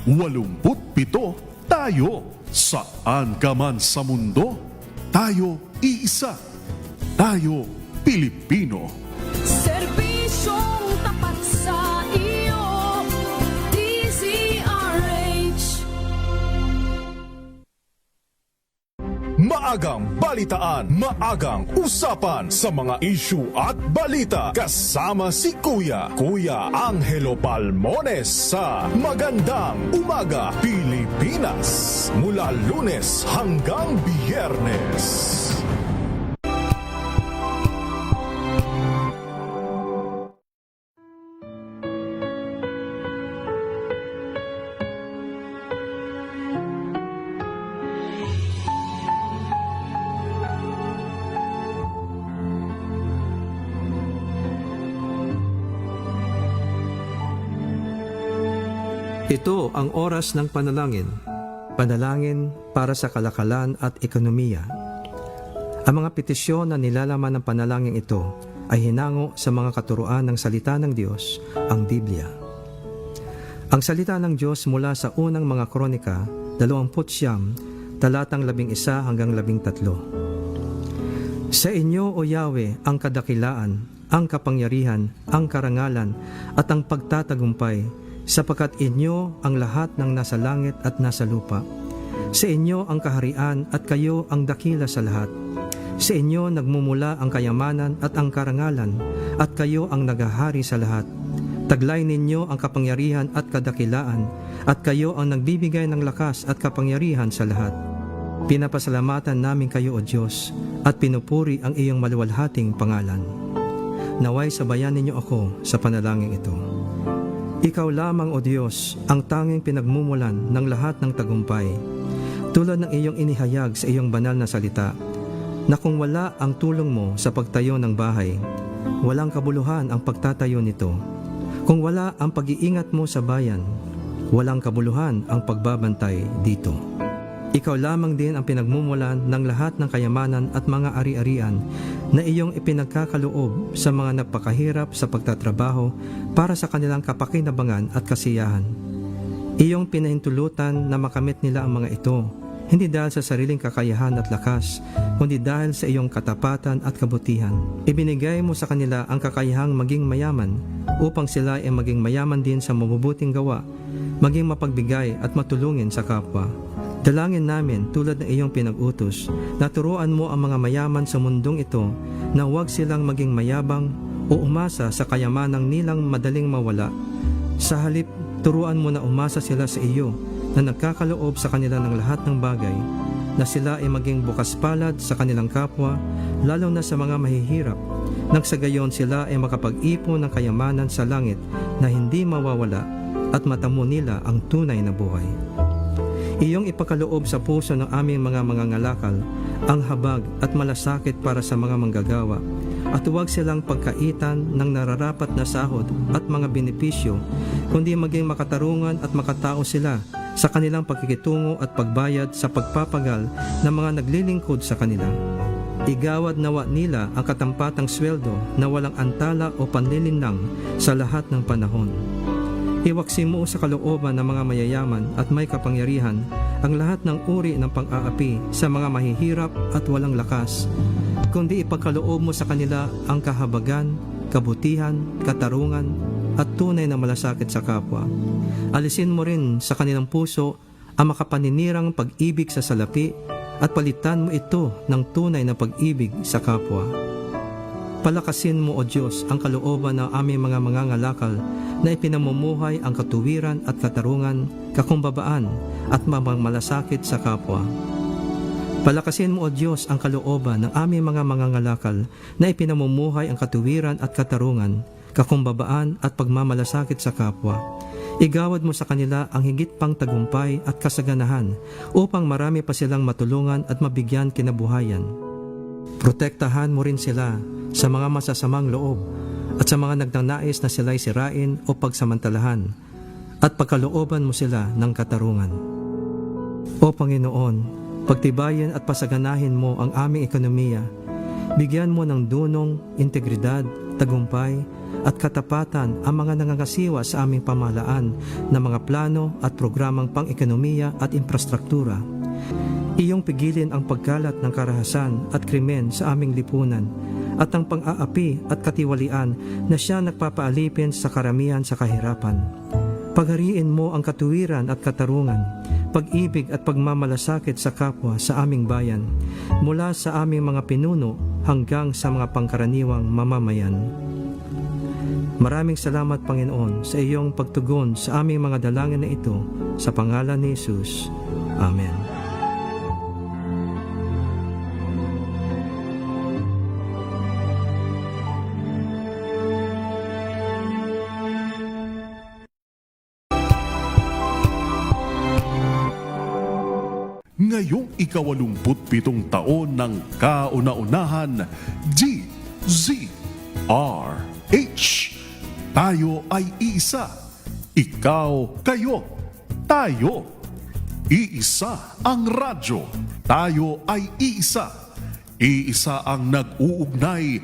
87 tayo. Saan ka man sa mundo, tayo iisa. Tayo Pilipino. Serbisyong tapat sa iyo, DZRH. Maagang balitaan, maagang usapan sa mga issue at balita. Kasama si Kuya Angelo Palmones sa Magandang Umaga Pilipinas. Mula Lunes hanggang Biyernes. Ito ang oras ng panalangin. Panalangin para sa kalakalan at ekonomiya. Ang mga petisyon na nilalaman ng panalangin ito ay hinango sa mga katuruan ng salita ng Diyos, ang Biblia. Ang salita ng Diyos mula sa unang mga kronika, 29, talatang 11 hanggang 13. Sa inyo, O Yahweh, ang kadakilaan, ang kapangyarihan, ang karangalan, at ang pagtatagumpay, sapagkat inyo ang lahat ng nasa langit at nasa lupa. Sa inyo ang kaharian at kayo ang dakila sa lahat. Sa inyo nagmumula ang kayamanan at ang karangalan, at kayo ang naghahari sa lahat. Taglay ninyo ang kapangyarihan at kadakilaan, at kayo ang nagbibigay ng lakas at kapangyarihan sa lahat. Pinapasalamatan namin kayo, O Diyos, at pinupuri ang iyong maluwalhating pangalan. Naway sabayan ninyo ako sa panalangin ito. Ikaw lamang, O Diyos, ang tanging pinagmumulan ng lahat ng tagumpay, tulad ng iyong inihayag sa iyong banal na salita, na kung wala ang tulong mo sa pagtayo ng bahay, walang kabuluhan ang pagtatayo nito. Kung wala ang pag-iingat mo sa bayan, walang kabuluhan ang pagbabantay dito. Ikaw lamang din ang pinagmumulan ng lahat ng kayamanan at mga ari-arian na iyong ipinagkakaloob sa mga nagpakahirap sa pagtatrabaho para sa kanilang kapakinabangan at kasiyahan. Iyong pinahintulutan na makamit nila ang mga ito, hindi dahil sa sariling kakayahan at lakas, kundi dahil sa iyong katapatan at kabutihan. Ibinigay mo sa kanila ang kakayahang maging mayaman upang sila ay maging mayaman din sa mabubuting gawa, maging mapagbigay at matulungin sa kapwa. Dalangin namin tulad ng iyong pinag-utos na turuan mo ang mga mayaman sa mundong ito na huwag silang maging mayabang o umasa sa kayamanang nilang madaling mawala. Sa halip, turuan mo na umasa sila sa iyo na nagkakaloob sa kanila ng lahat ng bagay, na sila ay maging bukas palad sa kanilang kapwa, lalo na sa mga mahihirap, nang sa gayon sila ay makapag-ipon ng kayamanan sa langit na hindi mawawala at matamo nila ang tunay na buhay. Iyong ipakaloob sa puso ng aming mga mangangalakal ang habag at malasakit para sa mga manggagawa, at huwag silang pagkaitan ng nararapat na sahod at mga benepisyo, kundi maging makatarungan at makatao sila sa kanilang pagkikitungo at pagbayad sa pagpapagal ng mga naglilingkod sa kanila. Igawad nawa nila ang katampatang sweldo na walang antala o panlilinlang sa lahat ng panahon. Iwaksi mo sa kalooban ng mga mayayaman at may kapangyarihan ang lahat ng uri ng pang-aapi sa mga mahihirap at walang lakas, kundi ipagkaloob mo sa kanila ang kahabagan, kabutihan, katarungan, at tunay na malasakit sa kapwa. Alisin mo rin sa kanilang puso ang makapaninirang pag-ibig sa salapi at palitan mo ito ng tunay na pag-ibig sa kapwa. Palakasin mo, O Diyos, ang kalooban ng aming mga mangangalakal na ipinamumuhay ang katuwiran at katarungan, kakumbabaan at malasakit sa kapwa. Palakasin mo, O Diyos, ang kalooban ng aming mga mangangalakal na ipinamumuhay ang katuwiran at katarungan, kakumbabaan at pagmamalasakit sa kapwa. Igawad mo sa kanila ang higit pang tagumpay at kasaganahan upang marami pa silang matulungan at mabigyan kinabuhayan. Protektahan mo rin sila sa mga masasamang loob at sa mga nagnanais na sila'y sirain o pagsamantalahan, at pagkalooban mo sila ng katarungan. O Panginoon, pagtibayan at pasaganahin mo ang aming ekonomiya. Bigyan mo ng dunong, integridad tagumpay, at katapatan ang mga nangangasiwa sa aming pamahalaan ng mga plano at programang pang-ekonomiya at infrastruktura. Iyong pigilin ang pagkalat ng karahasan at krimen sa aming lipunan at ang pang-aapi at katiwalian na siya nagpapaalipin sa karamihan sa kahirapan. Paghariin mo ang katuwiran at katarungan, pag-ibig at pagmamalasakit sa kapwa sa aming bayan, mula sa aming mga pinuno hanggang sa mga pangkaraniwang mamamayan. Maraming salamat, Panginoon, sa iyong pagtugon sa aming mga dalangin na ito, sa pangalan ni Jesus. Amen. Ngayong ika-87 taon ng kauna-unahan, DZRH. Tayo ay iisa. Ikaw, kayo, tayo. Iisa ang radyo. Tayo ay iisa. Iisa ang nag-uugnay.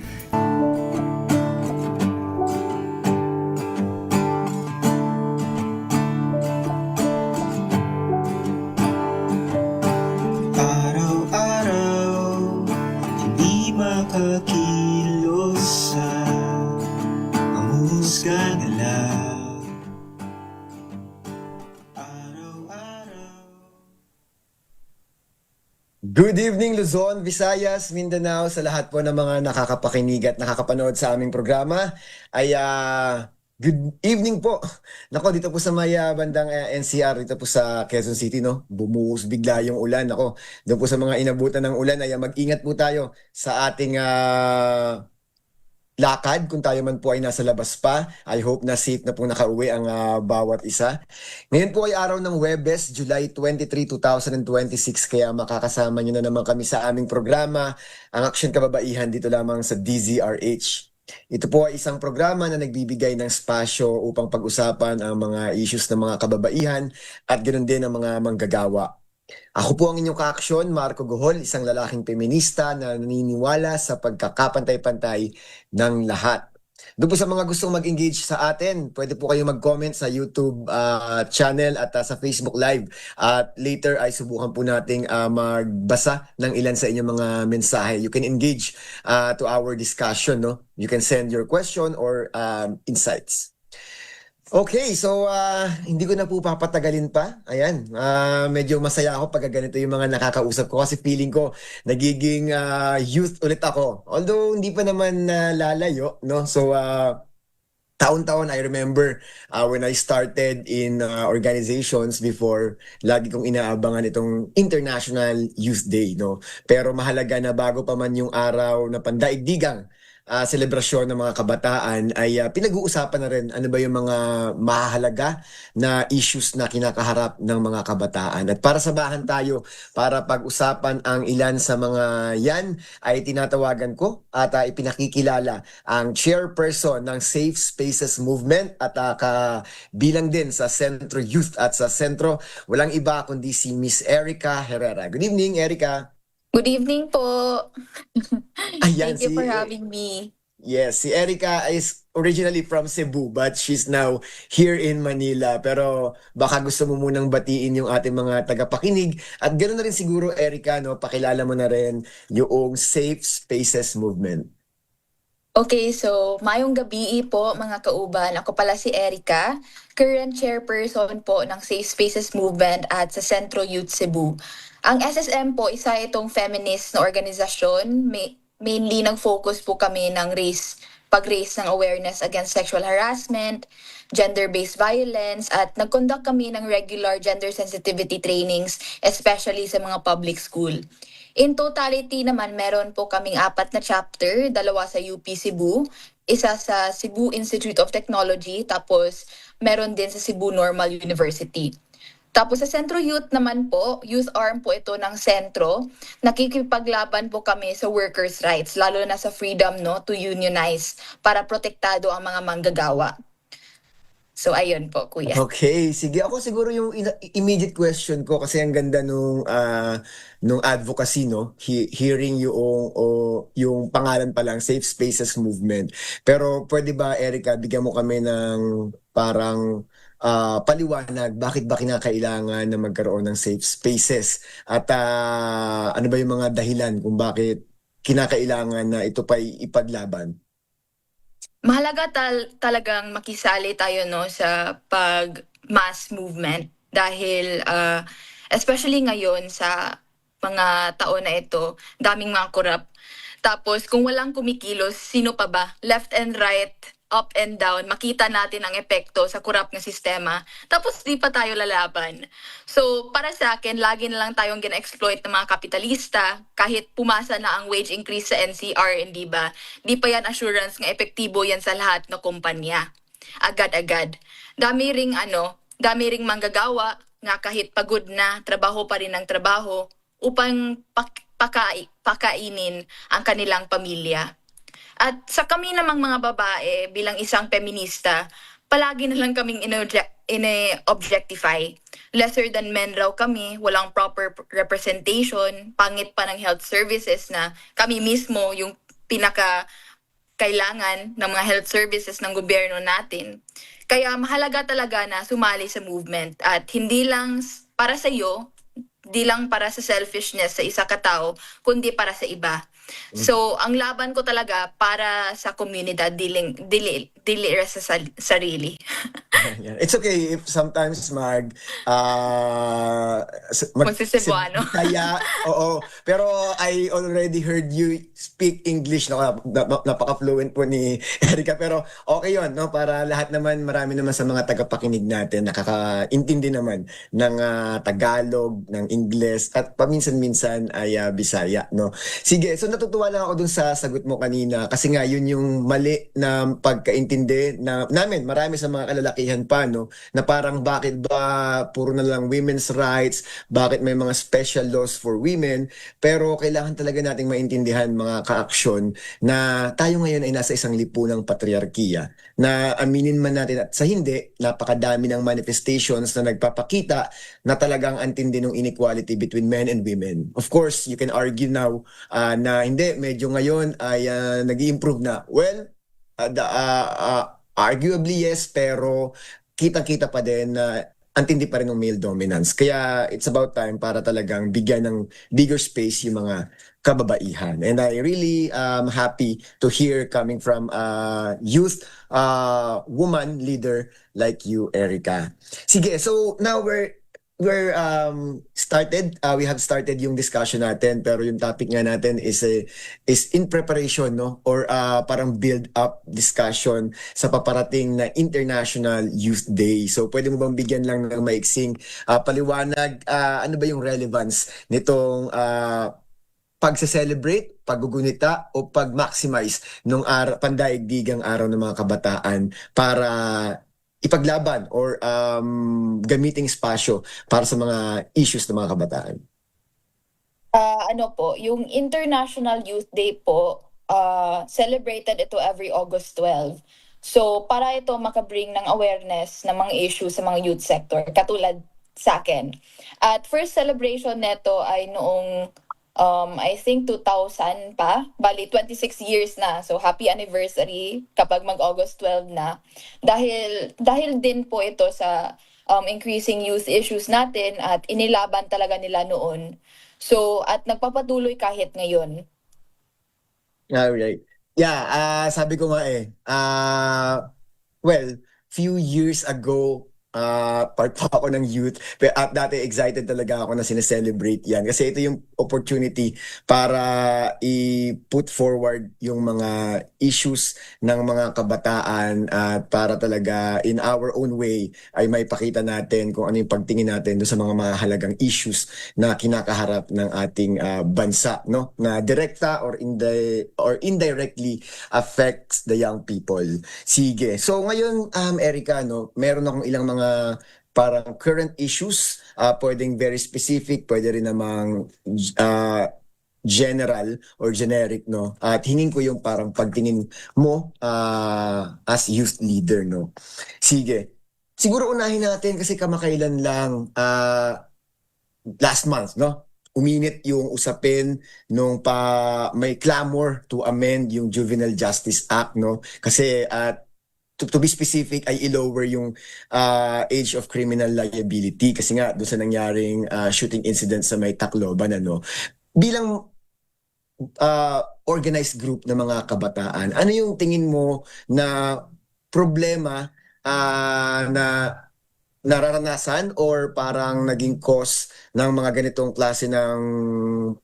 Araw-araw, hindi makakilos sa panghuhusga nila. Araw-araw. Good evening Luzon, Visayas, Mindanao, sa lahat po ng mga nakakapakinig at nakakapanood sa aming programa. Good evening po. Nako, dito po sa may bandang NCR, dito po sa Quezon City, no? Bumuhos bigla yung ulan. Nako, doon po sa mga inabutan ng ulan ay mag-ingat po tayo sa ating lakad kung tayo man po ay nasa labas pa. I hope na safe na po nakauwi ang bawat isa. Ngayon po ay araw ng Huwebes, July 23, 2026, kaya makakasama nyo na naman kami sa aming programa, ang Aksyon Kababaihan, dito lamang sa DZRH. Ito po ay isang programa na nagbibigay ng spasyo upang pag-usapan ang mga issues ng mga kababaihan at ganoon din ang mga manggagawa. Ako po ang inyong kaaksyon, Marco Gohol, isang lalaking feminista na naniniwala sa pagkakapantay-pantay ng lahat. Doon po sa mga gustong mag-engage sa atin, pwede po kayo mag-comment sa YouTube channel at sa Facebook Live. At later ay subukan po nating magbasa ng ilan sa inyong mga mensahe. You can engage to our discussion, no? You can send your question or insights. Okay, so hindi ko na po papatagalin pa. Ayan, medyo masaya ako pag ganito yung mga nakakausap ko kasi feeling ko nagiging youth ulit ako. Although hindi pa naman lalayo, no? So taon-taon I remember when I started in organizations before, lagi kong inaabangan itong International Youth Day, no? Pero mahalaga na bago pa man yung araw na pandaigdigang selebrasyon ng mga kabataan ay pinag-uusapan na rin ano ba yung mga mahalaga na issues na kinakaharap ng mga kabataan. At para sabahan tayo para pag-usapan ang ilan sa mga yan ay tinatawagan ko at ipinakikilala ang chairperson ng Safe Spaces Movement at bilang din sa Sentro Youth at sa Sentro, walang iba kundi si Miss Erica Herrera. Good evening, Erica. Good evening po. Ayan, Thank you for having me. Yes, si Erica is originally from Cebu but she's now here in Manila. Pero baka gusto mo munang batiin yung ating mga tagapakinig. At ganoon na rin siguro, Erica, no, pakilala mo na rin yung Safe Spaces Movement. Okay, so mayong gabi po mga kauban. Ako pala si Erica, current chairperson po ng Safe Spaces Movement at sa Sentro Youth Cebu. Ang SSM po, isa itong feminist na organisasyon. Mainly nag-focus po kami ng pag-raise ng awareness against sexual harassment, gender-based violence, at nag-conduct kami ng regular gender sensitivity trainings, especially sa mga public school. In totality naman, meron po kaming 4 na chapter, 2 sa UP Cebu, isa sa Cebu Institute of Technology, tapos meron din sa Cebu Normal University. Tapos sa Sentro Youth naman po, youth arm po ito ng sentro. Nakikipaglaban po kami sa workers' rights, lalo na sa freedom, no, to unionize para protektado ang mga manggagawa. So ayun po, kuya. Okay, sige. Ako siguro yung immediate question ko kasi ang ganda nung advocacy, no? Hearing yung pangalan pa lang, Safe Spaces Movement. Pero pwede ba, Erica, bigyan mo kami ng parang paliwanag, bakit ba kinakailangan na magkaroon ng safe spaces? At ano ba yung mga dahilan kung bakit kinakailangan na ito pa'y ipaglaban? Mahalaga talagang makisali tayo no sa pag mass movement dahil especially ngayon sa mga taon na ito, daming mga korap. Tapos kung walang kumikilos, sino pa ba? Left and right, up and down, makita natin ang epekto sa korap na sistema. Tapos di pa tayo lalaban. So para sa akin, lagi na lang tayong gina-exploit ng mga kapitalista kahit pumasa na ang wage increase sa NCR, hindi ba? Di pa yan assurance nga epektibo yan sa lahat ng kumpanya. Agad-agad. Dami ring manggagawa nga kahit pagod na, trabaho pa rin ang trabaho upang pakainin ang kanilang pamilya. At sa kami namang mga babae bilang isang feminista, palagi na lang kaming ine-objectify. Lesser than men raw kami, walang proper representation, pangit pa ng health services na kami mismo yung pinaka kailangan ng mga health services ng gobyerno natin. Kaya mahalaga talaga na sumali sa movement at hindi lang para sa iyo, di lang para sa selfishness sa isa katao, kundi para sa iba. So, ang laban ko talaga para sa komunidad, dili sa sarili. It's okay if sometimes Magsisibuano. Kaya, oo. Pero I already heard you speak English. Napaka-fluent po ni Erica. Pero okay yun, no? Para lahat naman, marami naman sa mga tagapakinig natin, nakakaintindi naman ng Tagalog, ng Ingles, at paminsan-minsan ay Bisaya, no? Sige, so natutuwa lang ako dun sa sagot mo kanina kasi nga yun yung mali na pagkaintindi na namin, marami sa mga kalalakihan pa, no, na parang bakit ba puro na lang women's rights, bakit may mga special laws for women, pero kailangan talaga nating maintindihan mga kaaksyon na tayo ngayon ay nasa isang lipunang patriarkiya na aminin man natin at sa hindi, napakadami ng manifestations na nagpapakita na talagang antindi ng inequality between men and women. Of course, you can argue now na hindi, medyo ngayon ay nag-i-improve na. Well, arguably yes, pero kitang-kita pa din na antindi pa rin ng male dominance. Kaya it's about time para talagang bigyan ng bigger space yung mga kababaihan. And I really happy to hear coming from a youth woman leader like you, Erica. Sige, so now we're started. We have started yung discussion natin, pero yung topic nga natin is in preparation, no, or parang build up discussion sa paparating na International Youth Day. So pwede mo bang bigyan lang ng maiksing paliwanag, ano ba yung relevance nitong pagse-celebrate, paggugunita o pag-maximize nung pandaigdigang araw ng mga kabataan para ipaglaban or gamiting espasyo para sa mga issues ng mga kabataan? Yung International Youth Day po, celebrated ito every August 12. So, para ito makabring ng awareness ng mga issues sa mga youth sector, katulad sa akin. At first celebration neto ay noong I think 2000 pa. Bali, 26 years na. So, happy anniversary kapag mag-August 12 na. Dahil din po ito sa increasing youth issues natin at inilaban talaga nila noon. So, at nagpapatuloy kahit ngayon. Alright. Yeah, sabi ko nga well, few years ago, part pa ako ng youth. Pero at dati excited talaga ako na sineselebrate yan. Kasi ito yung opportunity para i-put forward yung mga issues ng mga kabataan at para talaga in our own way ay may pakita natin kung ano yung pagtingin natin doon sa mga mahalagang issues na kinakaharap ng ating bansa, no? Na direkta or indirectly affects the young people. Sige. So ngayon, Erica, no, meron akong ilang mga parang current issues, pwedeng very specific, pwede rin namang general or generic, no? At hingin ko yung parang pagtingin mo as youth leader, no? Sige. siguro unahin natin kasi kamakailan lang, last month, no? Uminit yung usapin nung may clamor to amend yung Juvenile Justice Act, no? Kasi to be specific ay i-lower yung age of criminal liability kasi nga doon sa nangyaring shooting incident sa may Tacloban, ano. Bilang organized group ng mga kabataan, ano yung tingin mo na problema na nararanasan or parang naging cause ng mga ganitong klase ng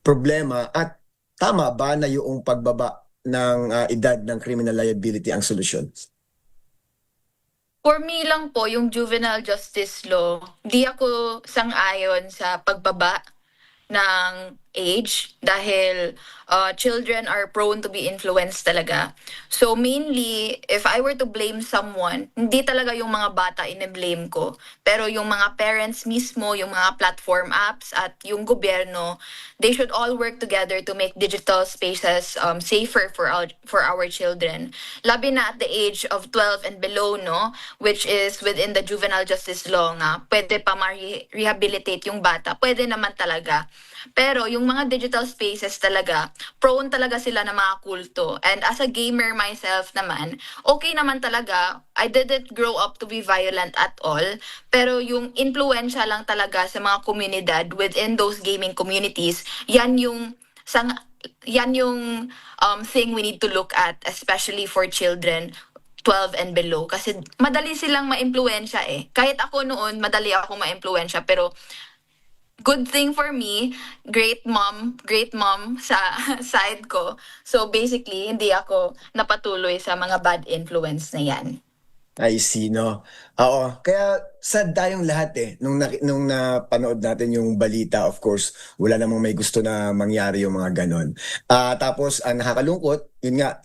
problema, at tama ba na yung pagbaba ng edad ng criminal liability ang solusyon? For me lang po, yung juvenile justice law, di ako sang-ayon sa pagbaba ng age dahil children are prone to be influenced talaga. So mainly, if I were to blame someone, hindi talaga yung mga bata ine-blame ko. Pero yung mga parents mismo, yung mga platform apps at yung gobyerno, they should all work together to make digital spaces safer for our children. Labi na at the age of 12 and below, no, which is within the juvenile justice law nga, pwede pa ma-rehabilitate yung bata. Pwede naman talaga. Pero yung mga digital spaces talaga, prone talaga sila na mga kulto. And as a gamer myself naman, okay naman talaga. I didn't grow up to be violent at all. Pero yung influensya lang talaga sa mga komunidad within those gaming communities, yan yung thing we need to look at, especially for children 12 and below. Kasi madali silang ma-impluensya eh. Kahit ako noon, madali ako ma-impluensya. Pero good thing for me, great mom sa side ko. So basically, hindi ako napatuloy sa mga bad influence na yan. I see, no? Oo. Kaya sad tayong lahat eh. Nung napanood natin yung balita, of course, wala namang may gusto na mangyari yung mga ganon. Tapos, ang nakakalungkot, yun nga,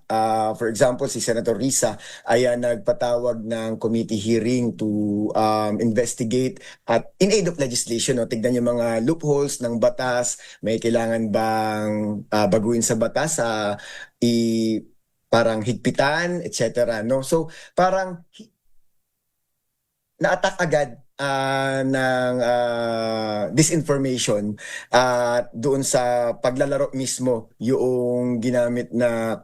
for example, si Senator Risa ay nagpatawag ng committee hearing to investigate at in aid of legislation, no? Tignan yung mga loopholes ng batas, may kailangan bang baguhin sa batas, parang higpitan, etc. No? So, parang na-attack agad ng disinformation doon sa paglalaro mismo yung ginamit na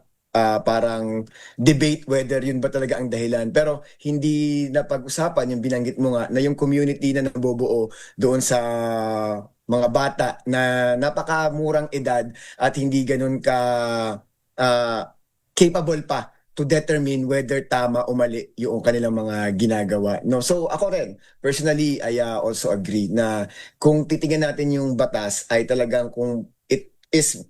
parang debate whether yun ba talaga ang dahilan. Pero hindi napag-usapan yung binanggit mo nga na yung community na nabubuo doon sa mga bata na napakamurang edad at hindi ganun ka capable pa to determine whether tama o mali yung kanilang mga ginagawa. No, so ako rin, personally, I also agree na kung titingnan natin yung batas ay talagang kung it is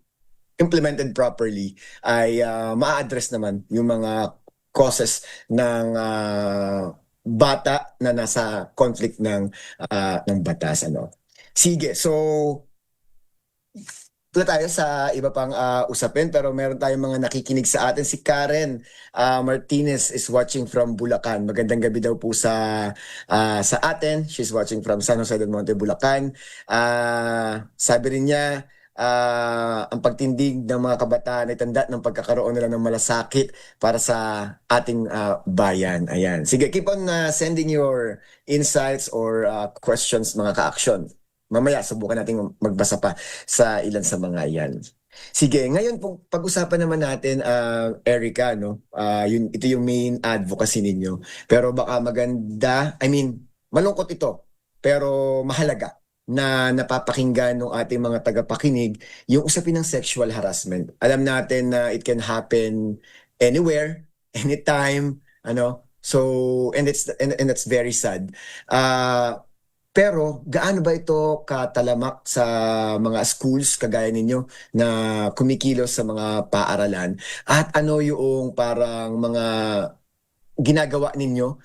implemented properly ay ma-address naman yung mga causes ng bata na nasa conflict ng batas, ano. Sige, so wala tayo sa iba pang usapin, pero meron tayong mga nakikinig sa atin. Si Karen Martinez is watching from Bulacan. Magandang gabi daw po sa atin. She's watching from San Jose del Monte, Bulacan. Sabi rin niya, ang pagtindig ng mga kabataan ay tanda ng pagkakaroon nila ng malasakit para sa ating bayan. Ayan. Sige, keep on sending your insights or questions, mga ka-action. Mamaya, subukan natin magbasa pa sa ilan sa mga yan. Sige, ngayon pag-usapan naman natin, Erica, no? Ito yung main advocacy ninyo. Pero baka maganda, malungkot ito, pero mahalaga na napapakinggan ng ating mga tagapakinig yung usapin ng sexual harassment. Alam natin na it can happen anywhere, anytime, ano? So, and that's very sad. Pero gaano ba ito katalamak sa mga schools kagaya ninyo na kumikilos sa mga paaralan? At ano yung parang mga ginagawa ninyo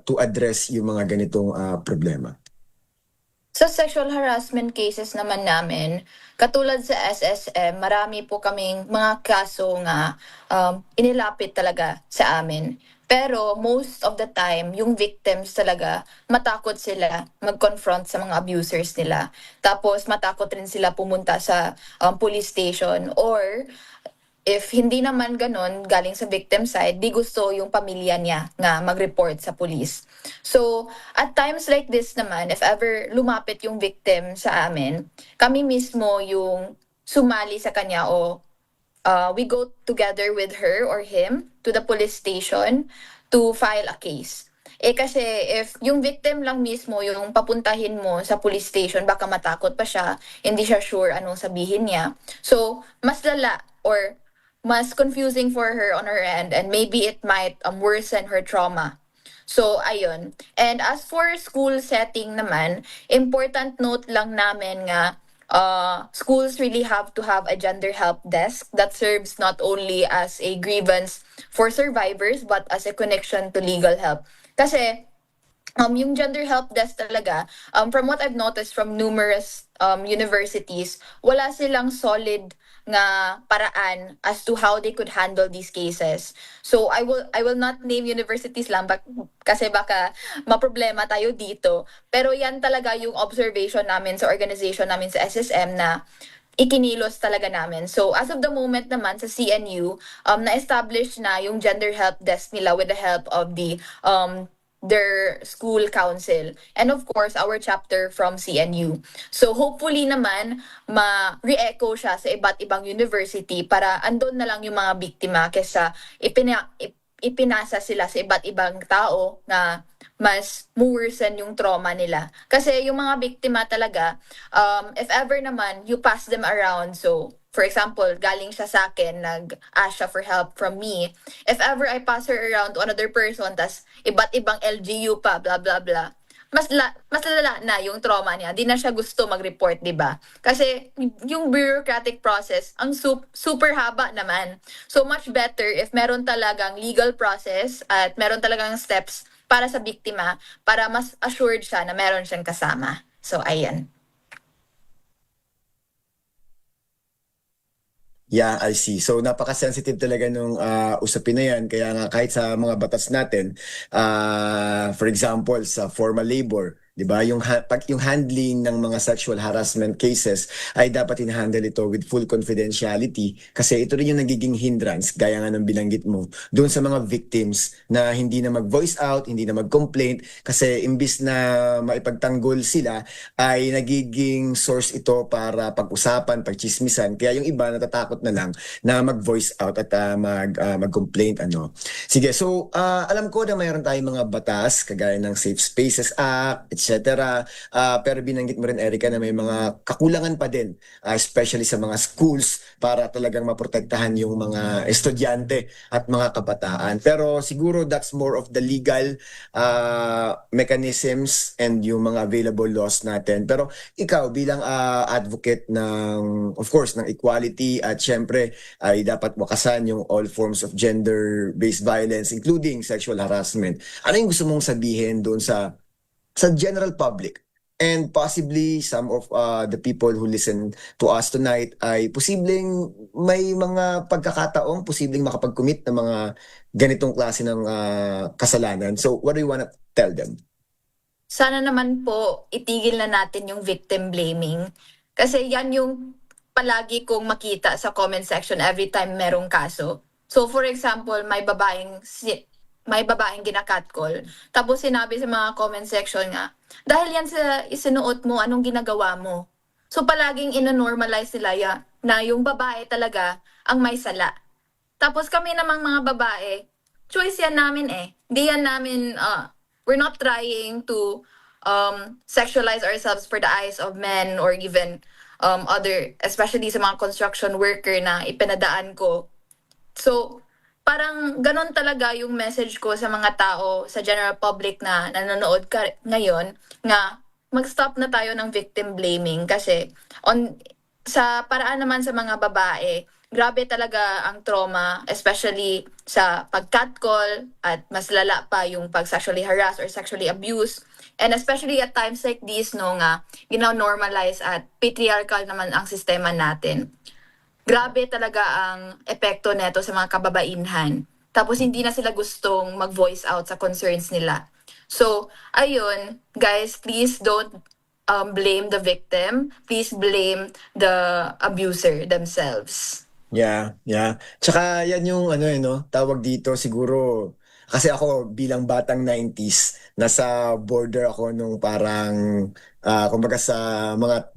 to address yung mga ganitong problema? Sa sexual harassment cases naman namin, katulad sa SSM, marami po kaming mga kaso nga inilapit talaga sa amin. Pero most of the time, yung victims talaga, matakot sila mag-confront sa mga abusers nila. Tapos matakot rin sila pumunta sa police station, or if hindi naman ganon, galing sa victim side, di gusto yung pamilya niya nga mag-report sa police. So, at times like this naman, if ever lumapit yung victim sa amin, kami mismo yung sumali sa kanya o we go together with her or him to the police station to file a case. Kasi if yung victim lang mismo yung papuntahin mo sa police station, baka matakot pa siya, hindi siya sure anong sabihin niya. So, mas lala or mas confusing for her on her end, and maybe it might worsen her trauma. So, ayun. And as for school setting naman, important note lang namin nga, schools really have to have a gender help desk that serves not only as a grievance for survivors but as a connection to legal help. Kasi yung gender help desk talaga, from what I've noticed from numerous universities, wala silang solid nga paraan as to how they could handle these cases. So I will not name universities lang kasi baka maproblema tayo dito. Pero yan talaga yung observation namin sa organization namin sa SSM na ikinilos talaga namin. So as of the moment naman sa CNU, na-establish na yung gender help desk nila with the help of their school council and of course our chapter from CNU. So hopefully naman ma-re-echo siya sa iba't ibang university para andon na lang yung mga biktima kaysa ipinasa sila sa iba't ibang tao na mas worsen yung trauma nila. Kasi yung mga biktima talaga, if ever naman you pass them around, so for example, galing siya sa akin, nag-ask siya for help from me. If ever I pass her around to another person, tas iba't ibang LGU pa, blah, blah, blah, mas lala na yung trauma niya. Di na siya gusto mag-report, di ba? Kasi yung bureaucratic process, ang super haba naman. So much better if meron talagang legal process at meron talagang steps para sa biktima, para mas assured siya na meron siyang kasama. So, ayan. Yeah, I see. So napaka-sensitive talaga nung usapin na yan. Kaya nga kahit sa mga batas natin, for example, sa formal labor, 'di ba? Yung handling ng mga sexual harassment cases ay dapat in-handle ito with full confidentiality kasi ito rin yung nagiging hindrance gaya nga ng binanggit mo doon sa mga victims na hindi na mag-voice out, hindi na mag-complaint kasi imbis na maipagtanggol sila ay nagiging source ito para pag-usapan, pagchismisan. Kaya yung iba natatakot na lang na mag-voice out at mag-complaint ano. Sige, so alam ko na mayroon tayong mga batas kagaya ng Safe Spaces Act, etc. Pero binanggit mo rin, Erica, na may mga kakulangan pa din, especially sa mga schools para talagang maprotektahan yung mga estudyante at mga kabataan. Pero siguro that's more of the legal mechanisms and yung mga available laws natin. Pero ikaw bilang advocate ng, of course, ng equality at syempre ay dapat wakasan yung all forms of gender-based violence including sexual harassment. Ano yung gusto mong sabihin doon sa general public and possibly some of the people who listen to us tonight ay posibleng may mga pagkakataong posibleng makapag-commit ng mga ganitong klase ng kasalanan. So what do you wanna tell them? Sana naman po itigil na natin yung victim blaming. Kasi yan yung palagi kong makita sa comment section every time merong kaso. So for example, may babaeng ginakatcall. Tapos sinabi sa mga comment section nga, dahil yan sa isinuot mo, anong ginagawa mo? So palaging ino-normalize nila na yung babae talaga ang may sala. Tapos kami namang mga babae, choice yan namin eh. Di yan namin, we're not trying to sexualize ourselves for the eyes of men or even other, especially sa mga construction worker na ipinadaan ko. So, parang ganon talaga yung message ko sa mga tao, sa general public na nanonood ngayon, nga mag-stop na tayo ng victim blaming kasi sa paraan naman sa mga babae, grabe talaga ang trauma, especially sa pag-catcall at mas lala pa yung pag-sexually harass or sexually abuse. And especially at times like this, no, nga, ginaw-normalize at patriarchal naman ang sistema natin. Grabe talaga ang epekto neto sa mga kababainhan. Tapos hindi na sila gustong mag-voice out sa concerns nila. So, ayun, guys, please don't blame the victim. Please blame the abuser themselves. Yeah, yeah. Tsaka yan yung ano no, tawag dito siguro kasi ako bilang batang 90s, nasa border ako nung parang kumbaga sa mga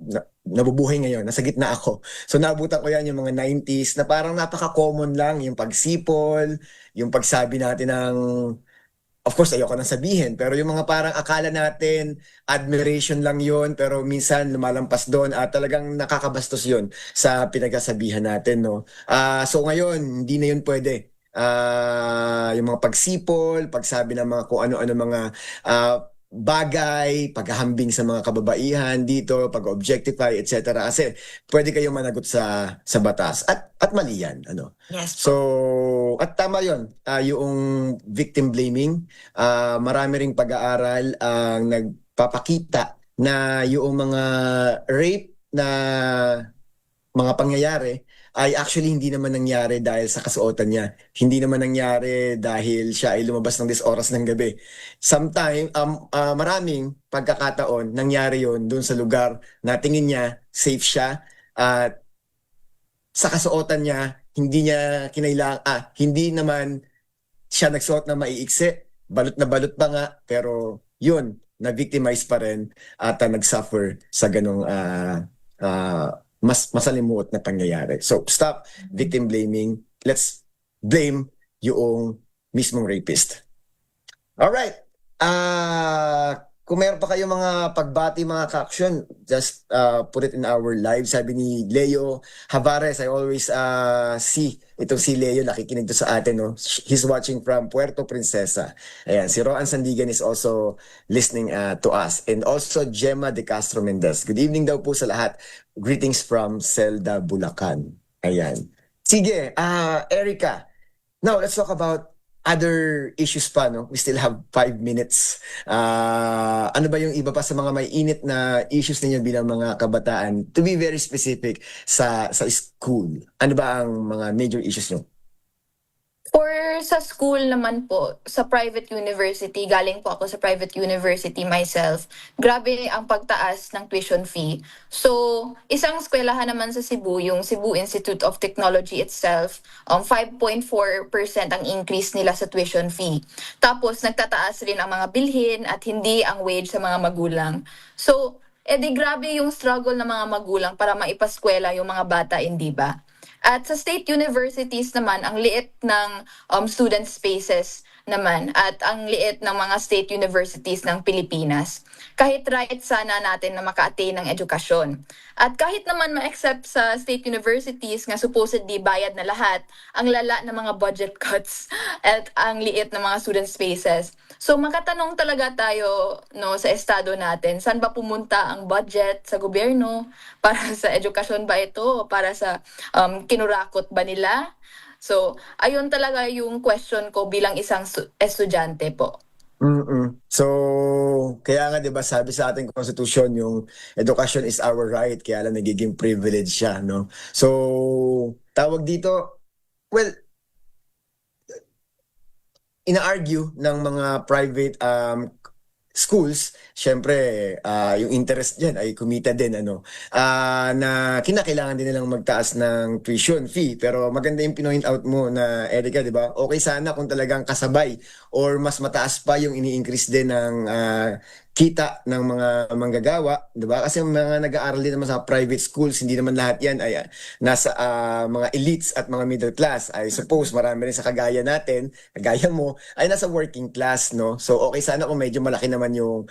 nabubuhay ngayon, nasa gitna ako. So naabutan ko yan yung mga 90s na parang napaka-common lang yung pagsipol, yung pagsabi natin ng of course, ayoko nang sabihin, pero yung mga parang akala natin, admiration lang yun, pero minsan lumalampas doon at talagang nakakabastos yun sa pinagsasabihan natin, no? So ngayon, hindi na yun pwede. Yung mga pagsipol, pagsabi ng mga kung ano-ano mga bagay, paghahambing sa mga kababaihan dito, pag-objectify, etc. Kasi pwede kayong managot sa batas. At mali yan, ano? Yes So, po. at tama yun, yung victim blaming, marami ring pag-aaral ang nagpapakita na yung mga rape na mga pangyayari ay actually hindi naman nangyari dahil sa kasuotan niya. Hindi naman nangyari dahil siya ay lumabas ng 10 oras ng gabi. Sometime, maraming pagkakataon, nangyari yon dun sa lugar na tingin niya safe siya at sa kasuotan niya, hindi naman siya nagsuot na maiiksi. Balot na balot pa nga, pero yun, na-victimize pa rin at nag-suffer sa ganong mas masalimuot na pangyayari. So, stop victim blaming. Let's blame yung mismong rapist. Alright. Kung meron pa kayong mga pagbati, mga ka-action, just put it in our live. Sabi ni Leo Havares, I always see itong si Leo, nakikinig to sa atin. No? He's watching from Puerto Princesa. Ayan, si Roan Sandigan is also listening to us. And also Gemma De Castro Mendez. Good evening daw po sa lahat. Greetings from Zelda, Bulacan. Ayan. Sige, Erica. Now, let's talk about other issues pa, no? We still have 5 minutes. Ano ba yung iba pa sa mga may init na issues ninyo bilang mga kabataan? To be very specific, sa school. Ano ba ang mga major issues nyo? For sa school naman po, sa private university, galing po ako sa private university myself, grabe ang pagtaas ng tuition fee. So, isang eskwelahan naman sa Cebu, yung Cebu Institute of Technology itself, 5.4% ang increase nila sa tuition fee. Tapos, nagtataas rin ang mga bilhin at hindi ang wage sa mga magulang. So, edi grabe yung struggle ng mga magulang para maipaskwela yung mga bata, hindi ba? At sa state universities naman, ang liit ng student spaces naman at ang liit ng mga state universities ng Pilipinas. Kahit right sana natin na maka-attain ng edukasyon. At kahit naman ma-accept sa state universities nga supposedly bayad na lahat, ang lala ng mga budget cuts at ang liit ng mga student spaces. So makatanong talaga tayo no sa estado natin, saan ba pumunta ang budget sa gobyerno para sa edukasyon ba ito, para sa kinurakot ba nila? So, ayun talaga yung question ko bilang isang estudyante po. So, kaya nga 'di ba sabi sa ating constitution yung education is our right, kaya lang nagiging privilege siya, no? So, tawag dito, well, ina-argue ng mga private schools, syempre, yung interest dyan ay kumita din, ano, na kinakailangan din nilang magtaas ng tuition fee. Pero maganda yung pinoint out mo na, Erica, di ba? Okay sana kung talagang kasabay or mas mataas pa yung ini-increase din ng kita ng mga manggagawa, di ba? Kasi mga nag-aaral din naman sa private schools, hindi naman lahat yan ay nasa mga elites at mga middle class. I suppose marami rin sa kagaya natin, kagaya mo, ay nasa working class, no? So okay sana kung medyo malaki naman yung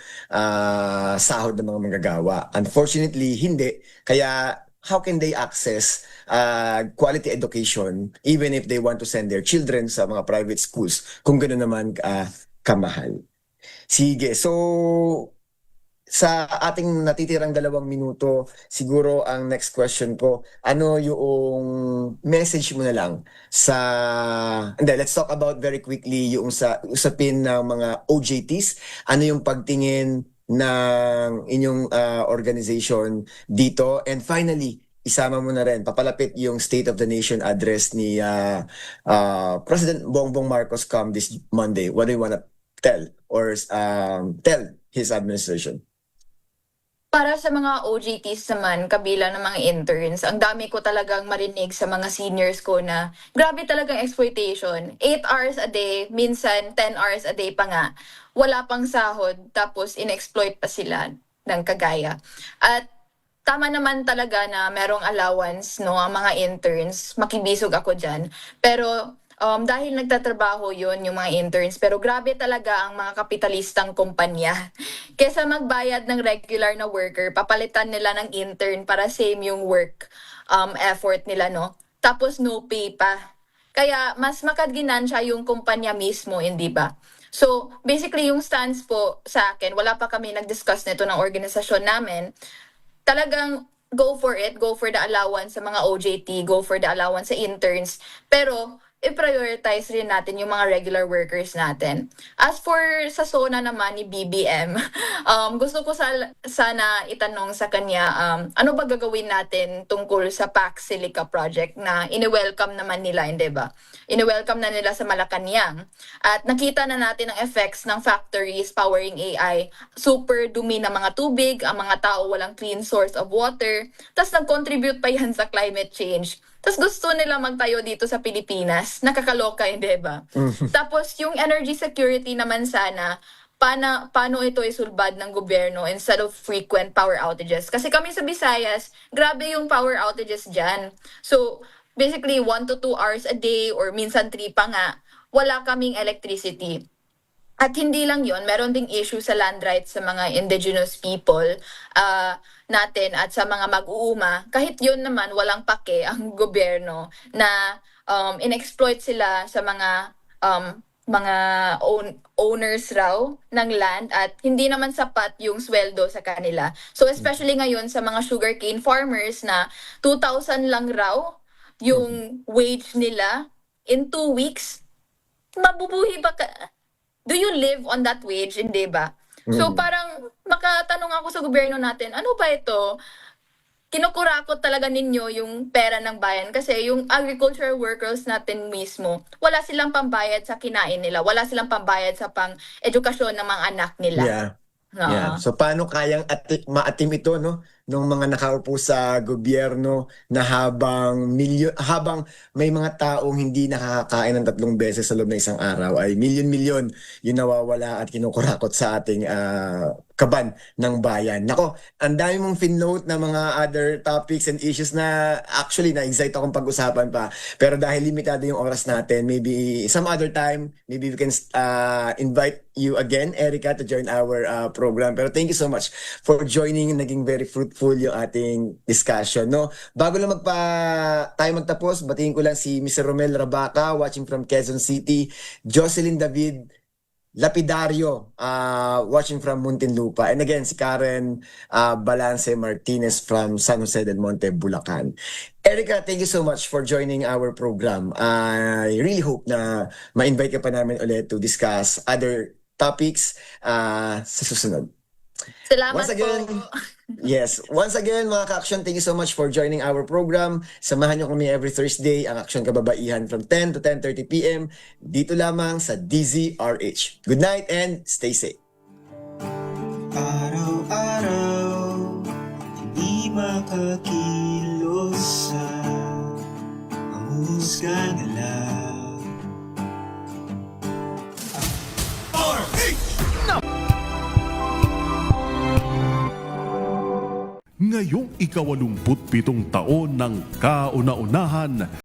sahod ng mga manggagawa. Unfortunately, hindi. Kaya how can they access quality education even if they want to send their children sa mga private schools kung gano'n naman kamahal? Sige, so sa ating natitirang 2 minuto, siguro ang next question ko, ano yung message mo na lang hindi, let's talk about very quickly yung sa usapin ng mga OJTs. Ano yung pagtingin ng inyong organization dito? And finally, isama mo na rin, papalapit yung State of the Nation address ni President Bongbong Marcos come this Monday. What do you wanna tell or tell his administration? Para sa mga OJTs naman, kabilang ng mga interns, ang dami ko talagang marinig sa mga seniors ko na grabe talagang exploitation. 8 hours a day, minsan 10 hours a day pa nga. Wala pang sahod, tapos in-exploit pa sila ng kagaya. At tama naman talaga na merong allowance, no, ang mga interns. Makibisog ako dyan. Pero dahil nagtatrabaho yun yung mga interns, pero grabe talaga ang mga kapitalistang kumpanya. Kesa magbayad ng regular na worker, papalitan nila ng intern para same yung work effort nila, no? Tapos no pay pa. Kaya mas makadginansya yung kumpanya mismo, hindi ba? So, basically yung stance po sa akin, wala pa kami nag-discuss nito ng organisasyon namin, talagang go for it, go for the allowance sa mga OJT, go for the allowance sa interns, pero i-prioritize rin natin yung mga regular workers natin. As for sa SONA naman ni BBM, gusto ko sana itanong sa kanya, ano ba gagawin natin tungkol sa Pax Silica project na ini-welcome naman nila, hindi ba? Ini-welcome na nila sa Malacanang. At nakita na natin ang effects ng factories powering AI. Super dumi ng mga tubig, ang mga tao walang clean source of water, tas nag-contribute pa yan sa climate change. Tas gusto nila magtayo dito sa Pilipinas. Nakakaloka, hindi ba? Tapos yung energy security naman sana, paano ito isulbad ng gobyerno instead of frequent power outages? Kasi kami sa Visayas, grabe yung power outages dyan. So, basically, 1 to 2 hours a day or minsan 3 pa nga, wala kaming electricity. At hindi lang yon, meron ding issue sa land rights sa mga indigenous people natin at sa mga mag-uuma. Kahit yun naman, walang pake ang gobyerno na in-exploit sila sa mga owners raw ng land at hindi naman sapat yung sweldo sa kanila. So especially ngayon sa mga sugarcane farmers na 2,000 lang raw yung wage nila in 2 weeks, mabubuhi ba ka? Do you live on that wage, hindi ba? So parang makatanong ako sa gobyerno natin, ano ba ito? Kinukurakot talaga ninyo yung pera ng bayan kasi yung agricultural workers natin mismo, wala silang pambayad sa kinain nila, wala silang pambayad sa pang-edukasyon ng mga anak nila. Yeah. Oo. Yeah. So paano kayang maatim ito, no, nung mga nakaupo sa gobyerno na habang may mga taong hindi nakakakain ng 3 beses sa loob ng isang araw ay milyon-milyon yung nawawala at kinukurakot sa ating kaban ng bayan. Nako, ang dami mong finnote na mga other topics and issues na actually na-excite akong pag-usapan pa. Pero dahil limitado yung oras natin, maybe some other time, maybe we can invite you again, Erica, to join our program. Pero thank you so much for joining. Naging very fruitful yung ating discussion, no? Bago lang tayo magtapos, batiin ko lang si Mr. Romel Rabaca, watching from Quezon City, Jocelyn David Lapidario, watching from Muntinlupa, and again si Karen Balance Martinez from San Jose del Monte, Bulacan. Erica, thank you so much for joining our program. I really hope na ma-invite ka pa namin ulit to discuss other topics sa susunod. Salamat Once again, po. yes. Once again, mga ka-action, thank you so much for joining our program. Samahan niyo kami every Thursday, ang Action Kababaihan from 10 to 10:30 p.m. dito lamang sa DZRH. Good night and stay safe. Araw-araw, hindi makakilos sa mahusga na lang. Ngayong ika-87 taon ng kauna-unahan